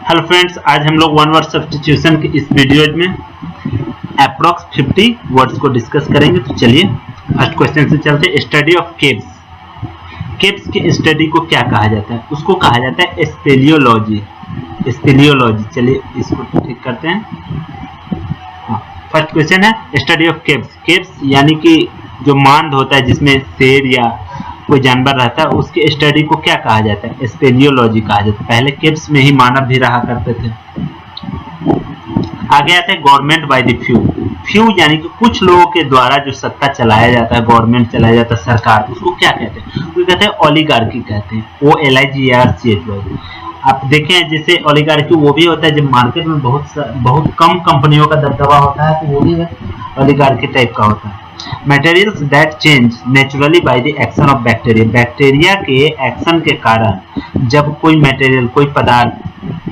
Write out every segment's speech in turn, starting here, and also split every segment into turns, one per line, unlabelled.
Hello friends, आज हम लोग वन वर्ड सब्स्टिट्यूशन के इस वीडियो में अप्रॉक्स 50 वर्ड्स को डिस्कस करेंगे। तो चलिए फर्स्ट क्वेश्चन से चलते हैं। Study of caves. केव्स की स्टडी को क्या कहा जाता है? उसको कहा जाता है स्पेलियोलॉजी। स्पेलियोलॉजी। चलिए इसको ठीक करते हैं। फर्स्ट क्वेश्चन है स्टडी ऑफ केव्स। केव्स यानी कि जो मांद होता है जिसमें शेर या कोई जानवर रहता है, उसकी स्टडी को क्या कहा जाता है? स्पेलियोलॉजी कहा जाता है। पहले केव्स में ही मानव भी रहा करते थे। आगे आते हैं government by the few. Few यानी कि कुछ लोगों के द्वारा जो सत्ता चलाया जाता है, गवर्नमेंट चलाया जाता है, सरकार, उसको क्या कहते हैं? वो कहते हैं ओलिगार्की कहते हैं। OLIGARCHY। आप देखें जैसे ओलिगार्की वो भी होता है जब मार्केट में बहुत कम कंपनियों का दबदबा होता है, तो वो भी ओलिगार्की टाइप का होता है। Materials that change naturally by the action of bacteria। Bacteria के एक्शन के कारण जब कोई मटेरियल, कोई पदार्थ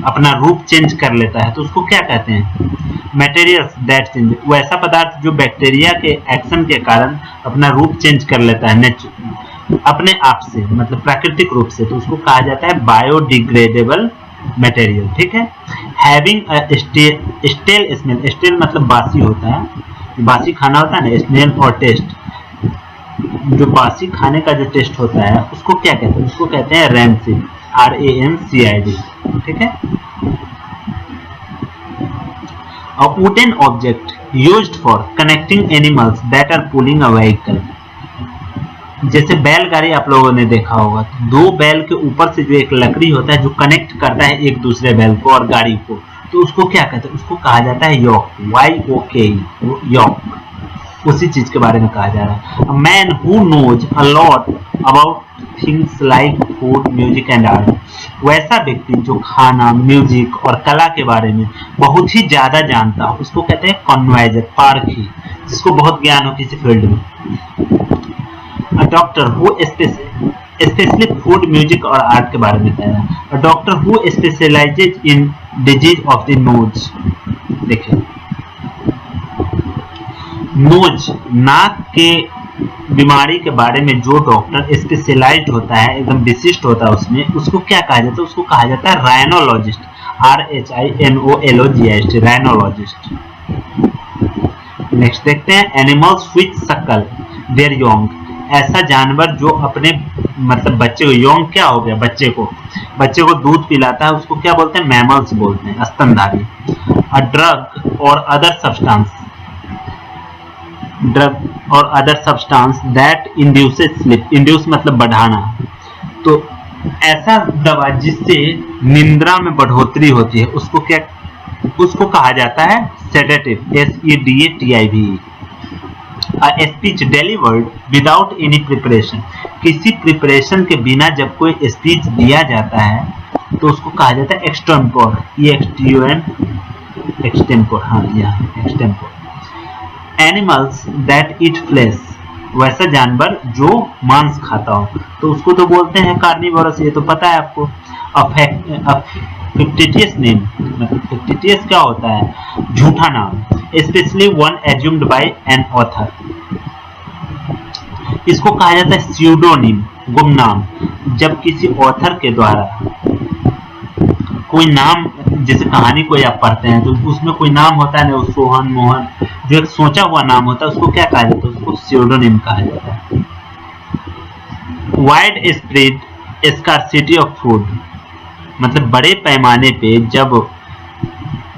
अपना रूप चेंज कर लेता है तो उसको क्या कहते हैं? Materials that change। वैसा पदार्थ जो बैक्टीरिया के एक्शन के कारण अपना रूप चेंज कर लेता है अपने आप से, मतलब प्राकृतिक रूप से, तो उसको कहा जाता है बायोडिग्रेडेबल मटेरियल। ठीक है। Having stele smell. स्टेल मतलब बासी होता है, बासी खाना होता है ना, स्मेल और टेस्ट। जो बासी खाने का जो टेस्ट होता है उसको क्या कहते हैं? उसको कहते हैं रैंसिड। RANCID। ठीक है। A wooden object used for connecting animals that are pulling a vehicle। जैसे बैलगाड़ी आप लोगों ने देखा होगा, दो बैल के ऊपर से जो एक लकड़ी होता है जो कनेक्ट करता है एक दूसरे बैल को और गाड़ी को, तो उसको क्या कहते हैं? उसको कहा जाता है योक। YOK, योक। उसी चीज के बारे में कहा जा रहा है। A man who knows a lot about things like food, music and art। वैसा व्यक्ति जो खाना, म्यूजिक और कला के बारे में बहुत ही ज्यादा जानता हो, उसको कहते हैं कॉन्वाइजर, पारखी, जिसको बहुत ज्ञान हो किसी फील्ड में। A doctor who specially food, music और आर्ट के बारे में बताया। Doctor who specialises in disease of the nose. देखिए, नोज, नाक के बीमारी के बारे में जो डॉक्टर स्पेशलाइज्ड होता है, एकदम विशिष्ट होता है उसमें, उसको क्या कहा जाता है? उसको कहा जाता है राइनोलॉजिस्ट। RHINOLOGIST, राइनोलॉजिस्ट। नेक्स्ट देखते हैं एनिमल्स व्हिच सकल देयर यंग। ऐसा जानवर जो अपने मतलब बच्चे को, यंग क्या हो गया, बच्चे को दूध पिलाता है, उसको क्या बोलते हैं? मैमल्स बोलते हैं, स्तनधारी। अ ड्रग और अदर सब्सटेंस। ड्रग और other substance that induces sleep. Induce मतलब बढ़ाना। तो ऐसा दवा जिससे निंद्रा में बढ़ोतरी होती है, उसको कहा जाता है sedative. SEDATIV। Speech delivered without any preparation. किसी प्रिपरेशन के बिना जब कोई स्पीच दिया जाता है तो उसको कहा जाता है एक्सटेम्पोर। एक्सटेम्पोर। हाँ, यहाँ extempore. Animals that eat flesh. वैसा जानवर जो मांस खाता हो, तो उसको तो बोलते हैं कार्निवोरस। ये तो पता है आपको। फिक्टिटियस नेम, मतलब फिक्टिटियस क्या होता है? झूठा नाम। Specially one assumed by an author. इसको कहा जाता है स्यूडोनिम, गुमनाम। जब किसी ऑथर के द्वारा कोई नाम, जैसे कहानी कोई आप पढ़ते हैं तो उसमें कोई नाम होता है ना, सोहन, मोहन, जो एक सोचा हुआ नाम होता है, उसको क्या कहा जाता है? उसको स्यूडोनिम कहा जाता है। Wide spread scarcity of food. मतलब बड़े पैमाने पे जब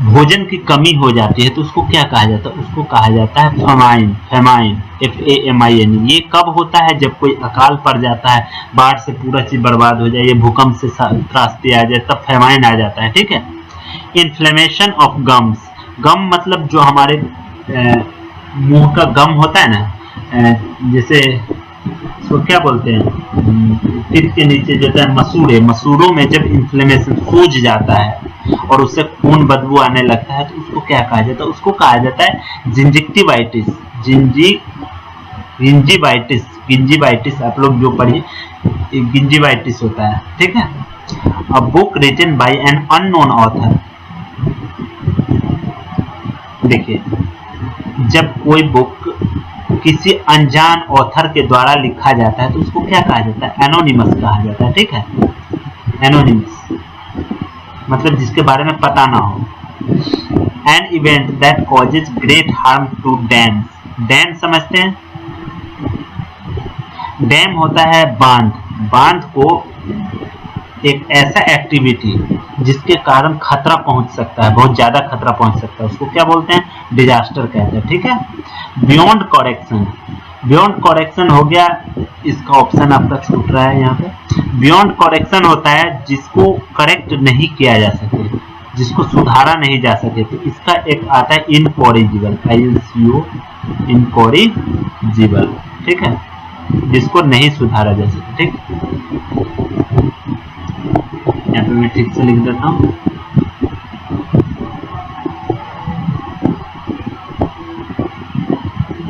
भोजन की कमी हो जाती है तो उसको क्या कहा जाता है? उसको कहा जाता है फेमाइन। FAMIN। ये कब होता है? जब कोई अकाल पड़ जाता है, बाढ़ से पूरा चीज बर्बाद हो जाए, ये भूकंप से त्रासदी आ जाए, तब फेमाइन आ जाता है। ठीक है। Inflammation of gums. गम मतलब जो हमारे मुंह का गम होता है ना, जैसे उसको क्या बोलते हैं, टिप के नीचे जो है मसूड़े, मसूड़ों में जब इन्फ्लेमेशन, सूज जाता है और उससे खून बदबू आने लगता है, तो उसको क्या कहा जाता है? उसको कहा जाता है जिंजिक्टिवाइटिस। गिंजिवाइटिस आप लोग जो पढ़िए, गिंजिवाइटिस होता है। ठीक है। A book written by an unknown author. देखिए, जब कोई बुक किसी अनजान ऑथर के द्वारा लिखा जाता है तो उसको क्या कहा जाता है? एनोनिमस कहा जाता है। ठीक है, एनोनिमस। मतलब जिसके बारे में पता ना हो। An event that causes great harm to dams, dam समझते हैं, डैम होता है बांध, बांध को एक ऐसा एक्टिविटी जिसके कारण खतरा पहुंच सकता है, बहुत ज्यादा खतरा पहुंच सकता है, उसको क्या बोलते हैं, डिजास्टर कहते हैं, ठीक है। बियॉन्ड करेक्शन, बियॉन्ड करेक्शन हो गया, इसका ऑप्शन आपका छूट रहा है यहाँ पे। बियॉन्ड करेक्शन होता है जिसको करेक्ट नहीं किया जा सके, जिसको सुधारा नहीं जा सके, तो इसका एक आता है इनकॉरिजिबल, INCO, इनकॉरिजिबल, ठीक है, जिसको नहीं सुधारा जा सके, ठीक। यहाँ पे मैं ठीक से लिख देता हूँ।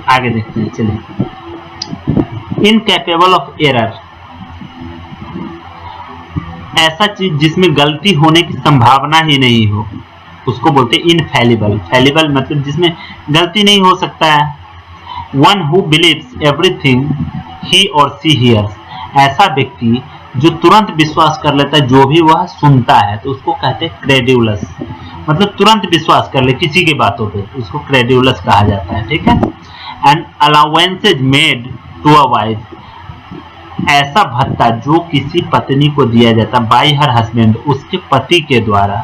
आगे देखते हैं, चलिए। इनकैपेबल ऑफ एरर, ऐसा चीज जिसमें गलती होने की संभावना ही नहीं हो, उसको बोलते हैं इनफैलिबल। फैलिबल मतलब जिसमें गलती नहीं हो सकता है। One who believes everything he और सी हियर्स, ऐसा व्यक्ति जो तुरंत विश्वास कर लेता है जो भी वह सुनता है, तो उसको कहते हैं क्रेड्यूलस, मतलब तुरंत विश्वास कर ले किसी की बातों पे, उसको क्रेड्यूलस कहा जाता है, ठीक है। And allowances made to a wife, ऐसा भत्ता जो किसी पत्नी को दिया जाता बाय हर हस्बैंड, उसके पति के द्वारा,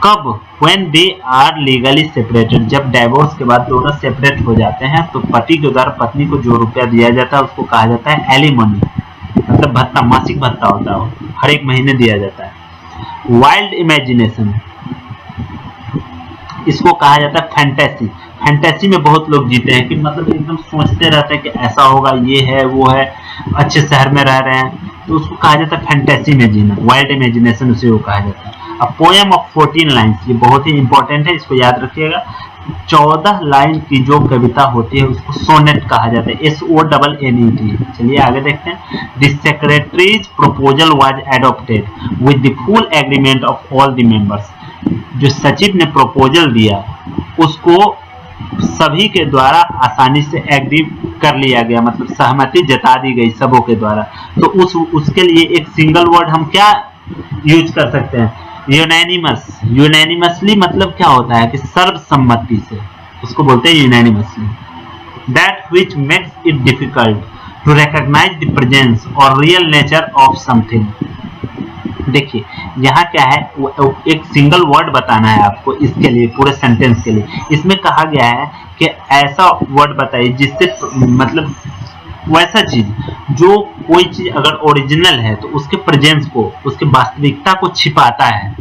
कब, when they are legally separated, जब डाइवोर्स के बाद दोनों सेपरेट हो जाते हैं, तो पति के द्वारा पत्नी को जो रुपया दिया जाता है उसको कहा जाता है एलिमनी, मतलब भत्ता, मासिक भत्ता होता है, हर एक महीने दिया जाता है। वाइल्ड इमेजिनेशन, इसको कहा जाता है फैंटेसी, फैंटेसी में बहुत लोग जीते हैं कि मतलब एकदम सोचते रहते हैं कि ऐसा होगा, ये है वो है, अच्छे शहर में रह रहे हैं, तो उसको कहा जाता है फैंटेसी में जीना, वाइल्ड इमेजिनेशन उसे वो कहा जाता है। अ पोएम ऑफ 14 लाइन्स, ये बहुत ही इंपॉर्टेंट है, इसको याद रखिएगा। 14 लाइन की जो कविता होती है उसको सोनेट कहा जाता है, SONNET। चलिए आगे देखते हैं। The secretaries proposal was adopted with the full agreement of all the members, जो सचिव ने प्रपोजल दिया उसको सभी के द्वारा आसानी से एग्री कर लिया गया, मतलब सहमति जता दी गई सबों के द्वारा। तो उसके लिए एक सिंगल वर्ड हम क्या यूज कर सकते हैं, यूनैनिमस। यूनैनिमसली मतलब क्या होता है कि सर्वसम्मति से, उसको बोलते हैं unanimously. That which makes it difficult to recognise the presence और रियल नेचर ऑफ समथिंग। देखिए यहाँ क्या है, एक सिंगल वर्ड बताना है आपको इसके लिए, पूरे सेंटेंस के लिए। इसमें कहा गया है कि ऐसा वर्ड बताइए जिससे मतलब वैसा चीज, जो कोई चीज अगर ओरिजिनल है तो उसके प्रेजेंस को, उसके वास्तविकता को छिपाता है,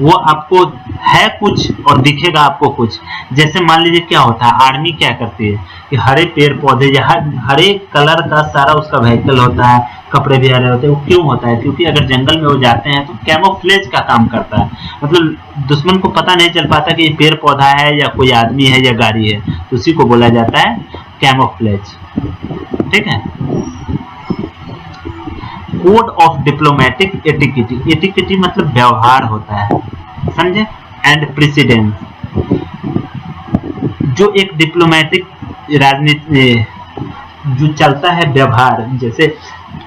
वो आपको है कुछ और दिखेगा आपको कुछ। जैसे मान लीजिए क्या होता है, आर्मी क्या करती है कि हरे पेड़ पौधे या हरे कलर का सारा उसका व्हीकल होता है, कपड़े भी हरे होते हैं। वो क्यों होता है, क्योंकि अगर जंगल में वो जाते हैं तो कैमोफ्लेज का काम करता है, मतलब दुश्मन को पता नहीं चल पाता कि ये पेड़ पौधा है या कोई आदमी है या गाड़ी है, तो उसी को बोला जाता है कैमोफ्लेज, ठीक है। कोड ऑफ डिप्लोमेटिक एटिकेटी, एटिकेटी मतलब व्यवहार होता है, समझे। एंड प्रेसिडेंस, जो एक डिप्लोमेटिक राजनीति जो चलता है व्यवहार, जैसे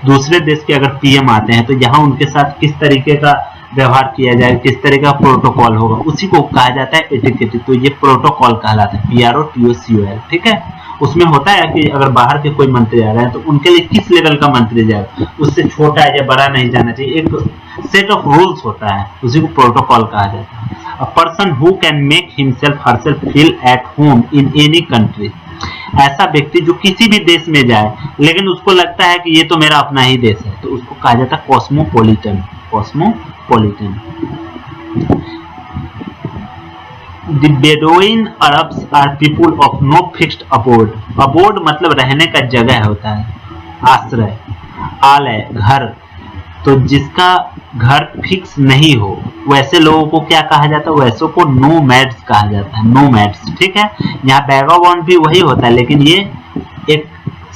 दूसरे देश के अगर PM आते हैं तो यहाँ उनके साथ किस तरीके का व्यवहार किया जाए, किस तरह का प्रोटोकॉल होगा, उसी को कहा जाता है एटिकेट। तो ये प्रोटोकॉल कहलाता है, PROTOCOL, ठीक है। उसमें होता है कि अगर बाहर के कोई मंत्री आ रहे हैं तो उनके लिए किस लेवल का मंत्री जाए, उससे छोटा या बड़ा नहीं जाना चाहिए, एक सेट ऑफ रूल्स होता है, उसी को प्रोटोकॉल कहा जाता है। A person who can make himself herself feel at home in any country, ऐसा व्यक्ति जो किसी भी देश में जाए लेकिन उसको लगता है कि ये तो मेरा अपना ही देश है, तो उसको कहा जाता है cosmopolitan, cosmopolitan. The Bedouin Arabs are people of no fixed abode. Abode मतलब रहने का जगह होता है, आश्रय, आलय, घर। तो जिसका घर फिक्स नहीं हो वैसे लोगों को क्या कहा जाता है, वैसों को नोमैड्स कहा जाता है, नोमैड्स, ठीक है। यहाँ वैगाबॉन्ड भी वही होता है, लेकिन ये एक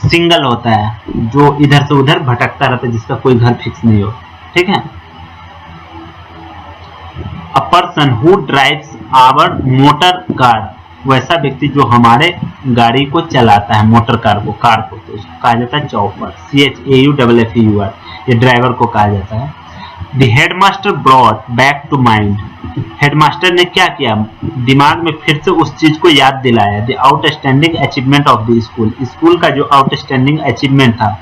सिंगल होता है जो इधर से उधर भटकता रहता है, जिसका कोई घर फिक्स नहीं हो, ठीक है। A person who drives our motor car, वैसा व्यक्ति जो हमारे गाड़ी को चलाता है, मोटर कार को, तो उसको कहा जाता है चॉपर, CHAUFFEUR, ये ड्राइवर को कहा जाता है। The headmaster brought back to mind, headmaster ने क्या किया, दिमाग में फिर से उस चीज को याद दिलाया। The outstanding achievement of the school, school का जो आउटस्टैंडिंग अचीवमेंट था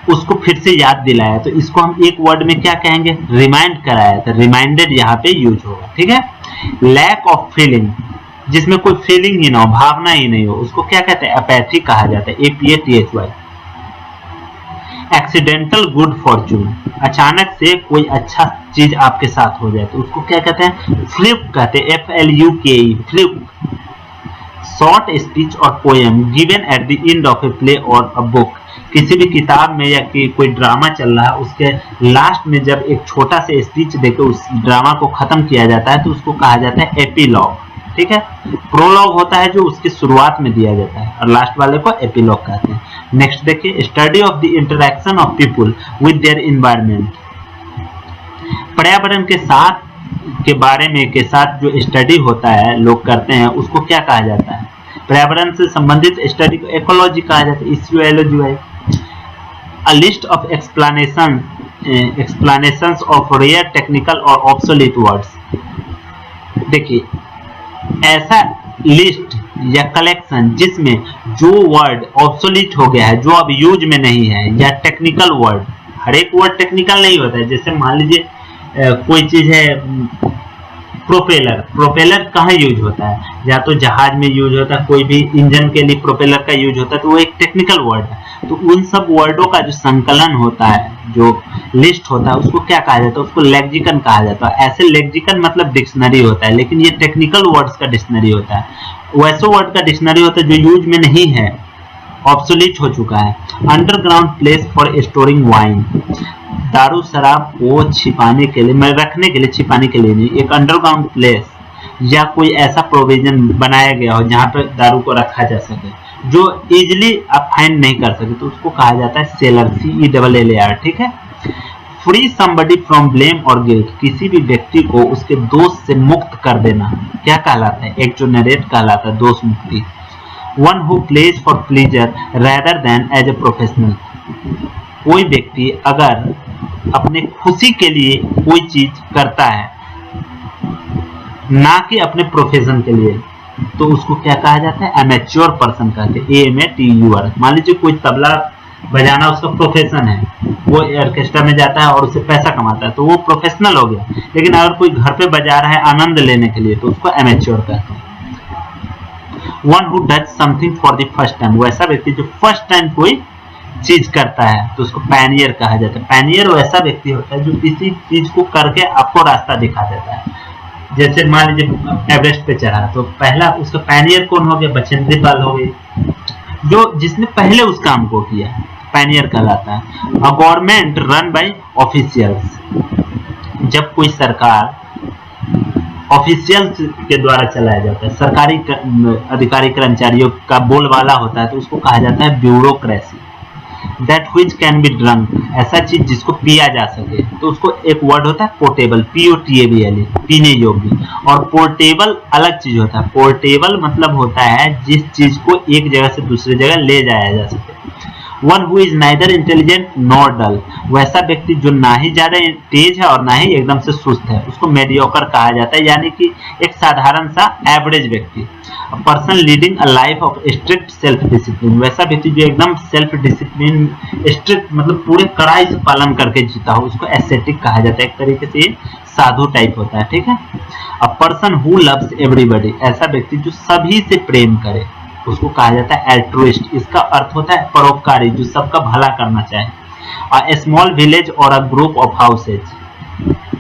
उसको फिर से याद दिलाया। तो इसको हम एक वर्ड में क्या कहेंगे, रिमाइंड कराया। तो रिमाइंडेड यहाँ पे यूज होगा, ठीक है। लैक ऑफ फीलिंग, जिसमें कोई फीलिंग ही ना हो, भावना ही नहीं हो, उसको क्या कहते हैं, अपैथी कहा जाता है, APATHY। एक्सीडेंटल गुड फॉर्चून, अचानक से कोई अच्छा चीज आपके साथ हो जाए तो उसको क्या कहते हैं, फ्लूक कहते हैं, FLUKE, फ्लूक। शॉर्ट स्पीच और poem given at the end of a play और अ बुक, किसी भी किताब में या कि कोई ड्रामा चल रहा है उसके लास्ट में जब एक छोटा सा स्पीच देकर उस ड्रामा को खत्म किया जाता है तो उसको कहा जाता है एपीलॉग, ठीक है। प्रोलॉग होता है जो उसकी शुरुआत में दिया जाता है और लास्ट वाले को एपीलॉग कहते हैं। नेक्स्ट देखिए, study of the interaction of people with their environment, पर्यावरण के साथ के बारे में के साथ जो स्टडी होता है लोग करते हैं उसको क्या कहा जाता है, पर्यावरण से संबंधित स्टडी को इकोलॉजी कहा जाता है, ecology. A list of explanations of rare technical और ऑब्सोलीट वर्ड्स, देखिए ऐसा लिस्ट या कलेक्शन जिसमें जो वर्ड ऑब्सोलीट हो गया है, जो अब यूज में नहीं है, या टेक्निकल वर्ड, हर एक वर्ड टेक्निकल नहीं होता है। जैसे मान लीजिए कोई चीज है प्रोपेलर, प्रोपेलर कहाँ यूज होता है, या तो जहाज में यूज होता है, कोई भी इंजन के लिए प्रोपेलर का यूज होता है, तो वो एक टेक्निकल वर्ड है। तो उन सब वर्डों का जो संकलन होता है, जो लिस्ट होता है, उसको क्या कहा जाता है, उसको लेक्सिकन कहा जाता है। ऐसे लेक्सिकन मतलब डिक्शनरी होता है, लेकिन ये टेक्निकल वर्ड्स का डिक्शनरी होता है। वैसे वर्ड का डिक्शनरी होता है जो यूज में नहीं है, ऑब्सोलीट हो चुका है। Underground place for storing wine, दारू शराब को छिपाने के लिए, मैं रखने के लिए, छिपाने के लिए नहीं, एक अंडरग्राउंड प्लेस या कोई ऐसा प्रोविजन बनाया गया हो जहां पर दारू को रखा जा सके, जो इजिली आप फाइंड नहीं कर सके, तो उसको कहा जाता है सेलर, CELLAR, ठीक है। फ्री समबडी फ्रॉम ब्लेम और गिल्ट, किसी भी व्यक्ति को उसके दोष से मुक्त कर देना क्या कहलाता है, एक्सोनरेट कहलाता है, दोष मुक्ति। One who plays for pleasure rather than as a professional, कोई व्यक्ति अगर अपने खुशी के लिए कोई चीज करता है ना कि अपने प्रोफेशन के लिए, तो उसको क्या कहा जाता है, अमेच्योर पर्सन कहते हैं, AMATUR। मान लीजिए कोई तबला बजाना उसका प्रोफेशन है, वो ऑर्केस्ट्रा में जाता है और उससे पैसा कमाता है, तो वो प्रोफेशनल हो गया। लेकिन अगर कोई घर पे बजा रहा है आनंद लेने के लिए, तो उसको अमेच्योर कहते हैं। One who does something for the first time, वैसा व्यक्ति जो फर्स्ट टाइम कोई चीज करता है तो उसको पैनियर कहा जाता है। पैनियर वैसा व्यक्ति होता है जो किसी चीज को करके आपको रास्ता दिखा देता है। जैसे मान लीजिए एवरेस्ट पे चढ़ा, तो पहला उसका पैनियर कौन हो गया, बछेंद्री पाल हो गई, जो जिसने पहले उस काम को किया, पैनियर कहलाता है। A government run by officials, जब कोई सरकार ऑफिशियल्स के द्वारा चलाया जाता है, सरकारी अधिकारी कर्मचारियों का बोलबाला होता है, तो उसको कहा जाता है bureaucracy. That which can be drunk, ऐसा चीज जिसको पिया जा सके, तो उसको एक वर्ड होता है पोर्टेबल, PORTABLE, पीने योग्य। और पोर्टेबल अलग चीज होता है, पोर्टेबल मतलब होता है जिस चीज को एक जगह से दूसरी जगह ले जाया जा सके। One who is neither intelligent nor dull, वैसा व्यक्ति जो ना ही ज्यादा तेज है और ना ही एकदम से सुस्त है, उसको मेडियोकर कहा जाता है, यानी कि एक साधारण सा एवरेज व्यक्ति। Person leading a life of strict self discipline, वैसा व्यक्ति जो एकदम सेल्फ डिसिप्लिन स्ट्रिक्ट मतलब पूरे कड़ाई से पालन करके जीता हो, उसको एस्थेटिक कहा जाता है, एक तरीके से साधु टाइप होता है, ठीक है। A person who loves everybody, ऐसा व्यक्ति जो सभी से प्रेम करे, उसको कहा जाता है एल्ट्रुइस्ट। इसका अर्थ होता है परोपकारी, जो सबका भला करना चाहे। अ स्मॉल विलेज और a group of houses,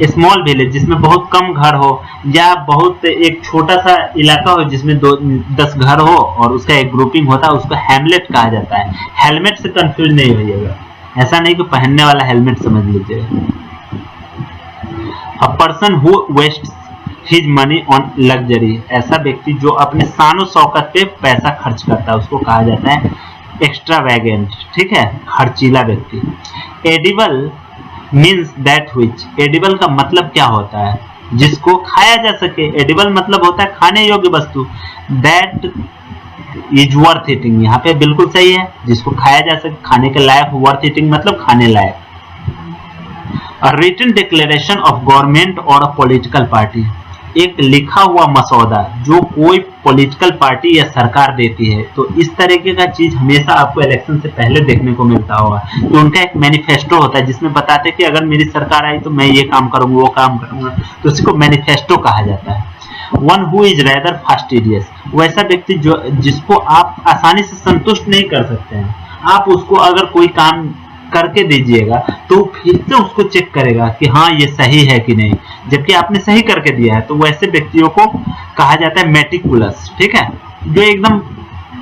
small village जिसमें बहुत कम घर हो, या बहुत एक छोटा सा इलाका हो जिसमें 10 घर हो और उसका एक ग्रुपिंग होता है, उसको हैमलेट कहा जाता है। हेलमेट से कंफ्यूज नहीं होइएगा, ऐसा नहीं कि पहनने वाला हेलमेट समझ लीजिएगा। अ person who wastes his money on luxury, ऐसा व्यक्ति जो अपने शान शौकत पे पैसा खर्च करता है, उसको कहा जाता है एक्स्ट्रावैगेंट, ठीक है, खर्चीला व्यक्ति। Edible means that which, edible का मतलब क्या होता है, जिसको खाया जा सके। एडिबल मतलब होता है खाने योग्य वस्तु। दैट इज वर्थ ईटिंग, यहाँ पे बिल्कुल सही है, जिसको खाया जा सके, खाने के लायक। वर्थ ईटिंग मतलब खाने लायक। रिटन डिक्लेरेशन ऑफ गवर्नमेंट और अ पॉलिटिकल पार्टी, एक लिखा हुआ मसौदा जो कोई पॉलिटिकल पार्टी या सरकार देती है। तो इस तरीके का चीज हमेशा आपको इलेक्शन से पहले देखने को मिलता होगा कि उनका एक मैनिफेस्टो होता है जिसमें बताते हैं कि अगर मेरी सरकार आई तो मैं ये काम करूंगा, वो काम करूंगा, तो उसी को मैनिफेस्टो कहा जाता है। One who is rather fastidious, वैसा व्यक्ति जो जिसको आप आसानी से संतुष्ट नहीं कर सकते हैं। आप उसको अगर कोई काम करके दीजिएगा तो फिर से उसको चेक करेगा कि हाँ ये सही है कि नहीं, जबकि आपने सही करके दिया है। तो वैसे व्यक्तियों को कहा जाता है मेटिकुलस, ठीक है, जो एकदम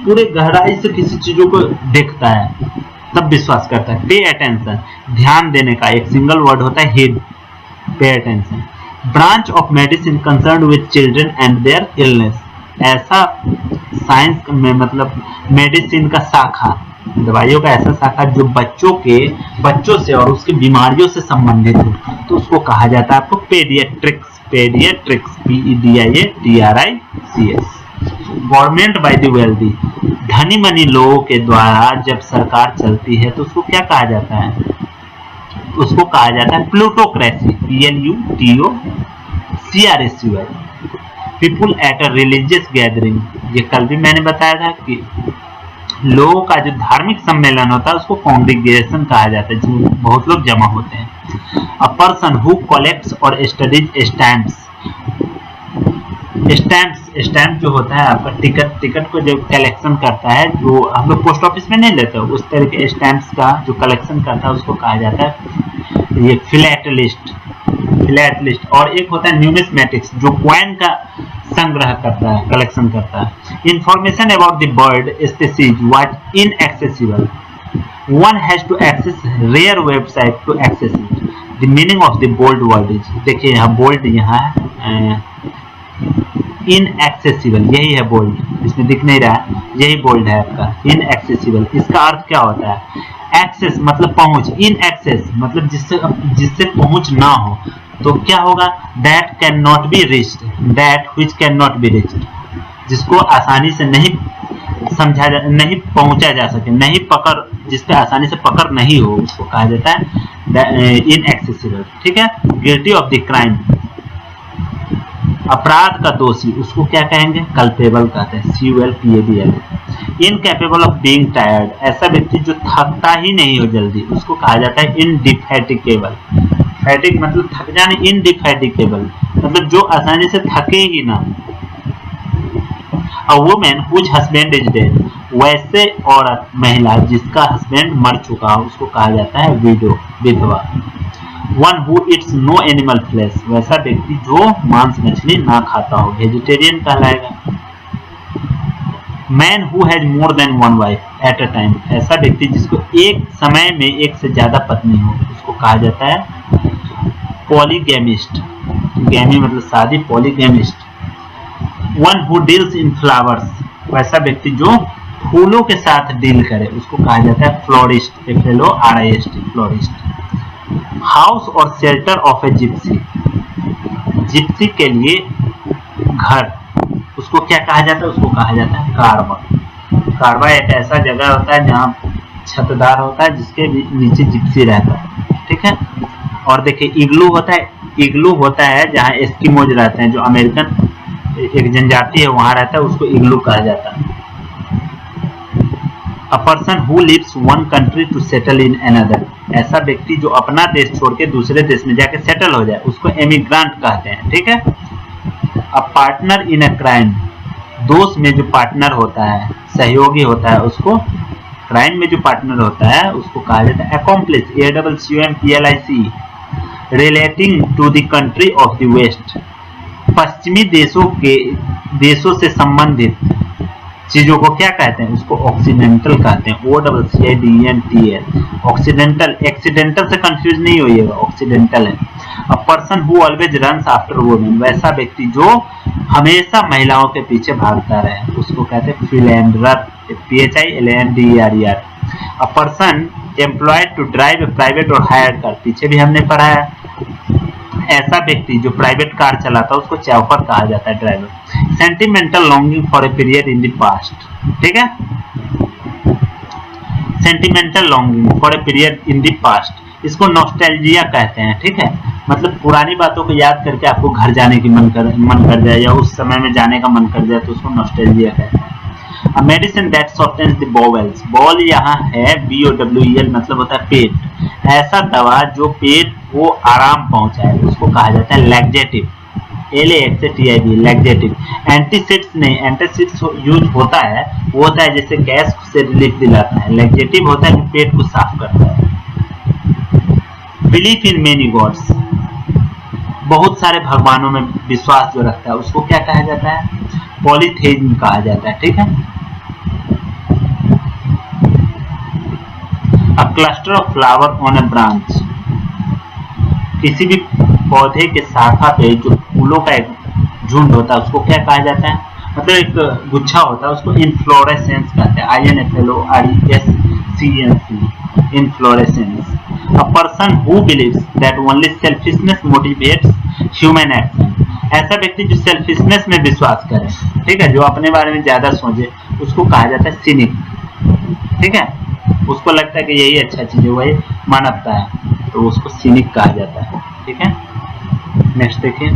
पूरे गहराई से किसी चीजों को देखता है तब विश्वास करता है। पे अटेंशन, ध्यान देने का एक सिंगल वर्ड होता है head, pay attention. Branch of medicine concern with children and their illness, ऐसा साइंस में मतलब मेडिसिन का शाखा, दवाइयों का ऐसा शाखा जो बच्चों से और उसकी बीमारियों से संबंधित हो, तो उसको कहा जाता है आपको paediatrics, paediatrics, PEDIATRICS। Government by the wealthy, धनी मनी लोगों के द्वारा जब सरकार चलती है तो उसको क्या कहा जाता है, उसको कहा जाता है plutocracy, PLUTOCRACY। People at a religious gathering, ये कल भी मैंने बताया था कि लोगों का जो धार्मिक सम्मेलन होता है उसको कॉन्ग्रीगेशन कहा जाता है, जिसमें बहुत लोग जमा होते हैं। अ पर्सन हु कलेक्ट्स और स्टडीज स्टैम्प्स, स्टैम्प जो होता है आपका टिकट को जो कलेक्शन करता है, जो हम लोग पोस्ट ऑफिस में नहीं लेते, उस तरह के स्टैम्प्स का जो कलेक्शन करता है उसको कहा जाता है ये फिलैटलिस्ट। और एक होता है न्यूमिस्मेटिक्स जो कॉइन का संग्रह करता है, कलेक्शन करता है। Information about the bird species was inaccessible, one has to access rare website to access it. The meaning of the bold word is, देखिए यहाँ बोल्ड यहाँ है, इनएक्सेसिबल, यही है बोल्ड, इसमें दिख नहीं रहा है, यही बोल्ड है आपका इनएक्सेसिबल। इसका अर्थ क्या होता है, एक्सेस मतलब पहुंच, इन एक्सेस मतलब जिससे पहुंच ना हो, तो क्या होगा, that can not be reached, that which can not be reached, जिसको आसानी से नहीं नहीं पहुंचा जा सके, नहीं पकड़, जिस पे आसानी से पकड़ नहीं हो, उसको कहा जाता है इनएक्सेसिबल, ठीक है। गिल्टी ऑफ द क्राइम, अपराध का दोषी, उसको क्या कहेंगे, कल्पेबल कहते हैं, CULPABL। Incapable of being tired, ऐसा व्यक्ति जो थकता ही नहीं हो जल्दी, उसको कहा जाता है इनडिफैटिगेबल। फैटिग मतलब थक जाने, इनडिफैटिगेबल मतलब जो आसानी से थके ही ना। A woman whose husband is dead, वैसे औरत, महिला जिसका हस्बैंड मर चुका हो, उसको कहा जाता है विडो, विधवा। One who eats no animal flesh, वैसा व्यक्ति जो मांस मछली ना खाता हो, वेजिटेरियन कहलाएगा। Man who has more than one wife at a time, ऐसा व्यक्ति जिसको एक समय में एक से ज्यादा पत्नी हो, उसको कहा जाता है पॉलीगैमिस्ट, गैमी मतलब शादी, polygamist. One who deals in flowers, वैसा व्यक्ति जो फूलों के साथ डील करे, उसको कहा जाता है फ्लोरिस्ट, FLORIST, फ्लोरिस्ट। हाउस और shelter of A Gypsy, Gypsy के लिए घर, उसको क्या कहा जाता है, उसको कहा जाता है कारवा। कारवा एक ऐसा जगह होता है जहाँ छतदार होता है जिसके नीचे जिप्सी रहता है, ठीक है। और देखिए इग्लू होता है जहाँ एस्किमोज रहते हैं, जो अमेरिकन एक जनजाति है वहां रहता है, उसको इग्लू कहा जाता है। A person who lives one country to settle in another, ऐसा व्यक्ति जो अपना देश छोड़ के दूसरे देश में जाके सेटल हो जाए, उसको एमिग्रेंट कहते हैं, ठीक है। A partner in a crime, दोष में जो पार्टनर होता है, सहयोगी होता है, उसको क्राइम में जो पार्टनर होता है उसको कहा जाता है accomplice, ACCOMPLIC। Relating to the country of the west, पश्चिमी देशों से संबंधित चीजों को क्या कहते हैं, उसको ऑक्सीडेंटल कहते हैं, OCCIDENTAL, ऑक्सीडेंटल। एक्सीडेंटल से कंफ्यूज नहीं होइएगा, ऑक्सीडेंटल है। A person who always runs after women, वैसा व्यक्ति जो हमेशा महिलाओं के पीछे भागता रहे, उसको कहते हैं philanderer, PHILANDER। A person employed to drive a private और हायर्ड कार, पीछे भी हमने पढ़ा है, ऐसा व्यक्ति जो प्राइवेट कार चलाता है उसको चौपर कहा जाता है, driver. Sentimental longing for a period in the past, ठीक है। Sentimental longing for a period in the past, इसको नॉस्टैल्जिया कहते हैं, ठीक है। मतलब पुरानी बातों को याद करके आपको घर जाने की मन कर जाए या उस समय में जाने का मन कर जाए तो उसको नॉस्टैल्जिया कहते हैं। A medicine that softens the bowels, bowel यहाँ है BOWEL, मतलब होता है पेट। ऐसा दवा जो पेट को आराम पहुंचाए उसको कहा जाता है लैक्जेटिव, LAXATIV, लैक्जेटिव। एंटीसिड्स नहीं, एंटीसिड्स यूज होता है, वो होता है जैसे गैस से रिलीफ दिलाता है। लैक्जेटिव होता है जो पेट को साफ करता है। बिलीफ इन मेनी गॉड्स, बहुत सारे भगवानों में विश्वास जो रखता है उसको क्या कहा जाता है? पॉलीथेइज्म कहा जाता है, ठीक है। A cluster of flower on a branch, किसी भी पौधे के शाखा पे जो फूलों का एक झुंड होता है उसको क्या कहा जाता है? मतलब एक गुच्छा होता है उसको इनफ्लोरेसेंस कहते हैं, INFLORESCENCE, inflorescence. A person who believes that only selfishness motivates human action, ऐसा व्यक्ति जो सेल्फिशनेस में विश्वास करे, ठीक है, जो अपने बारे में ज्यादा सोचे, उसको कहा जाता है सिनिक, ठीक है। उसको लगता है कि यही अच्छा चीज है, वही मानवता है, तो उसको सिनिक कहा जाता है, ठीक है। नेक्स्ट देखिए।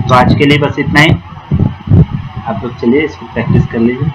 तो आज के लिए बस इतना ही, आप लोग चलिए इसको प्रैक्टिस कर लीजिए।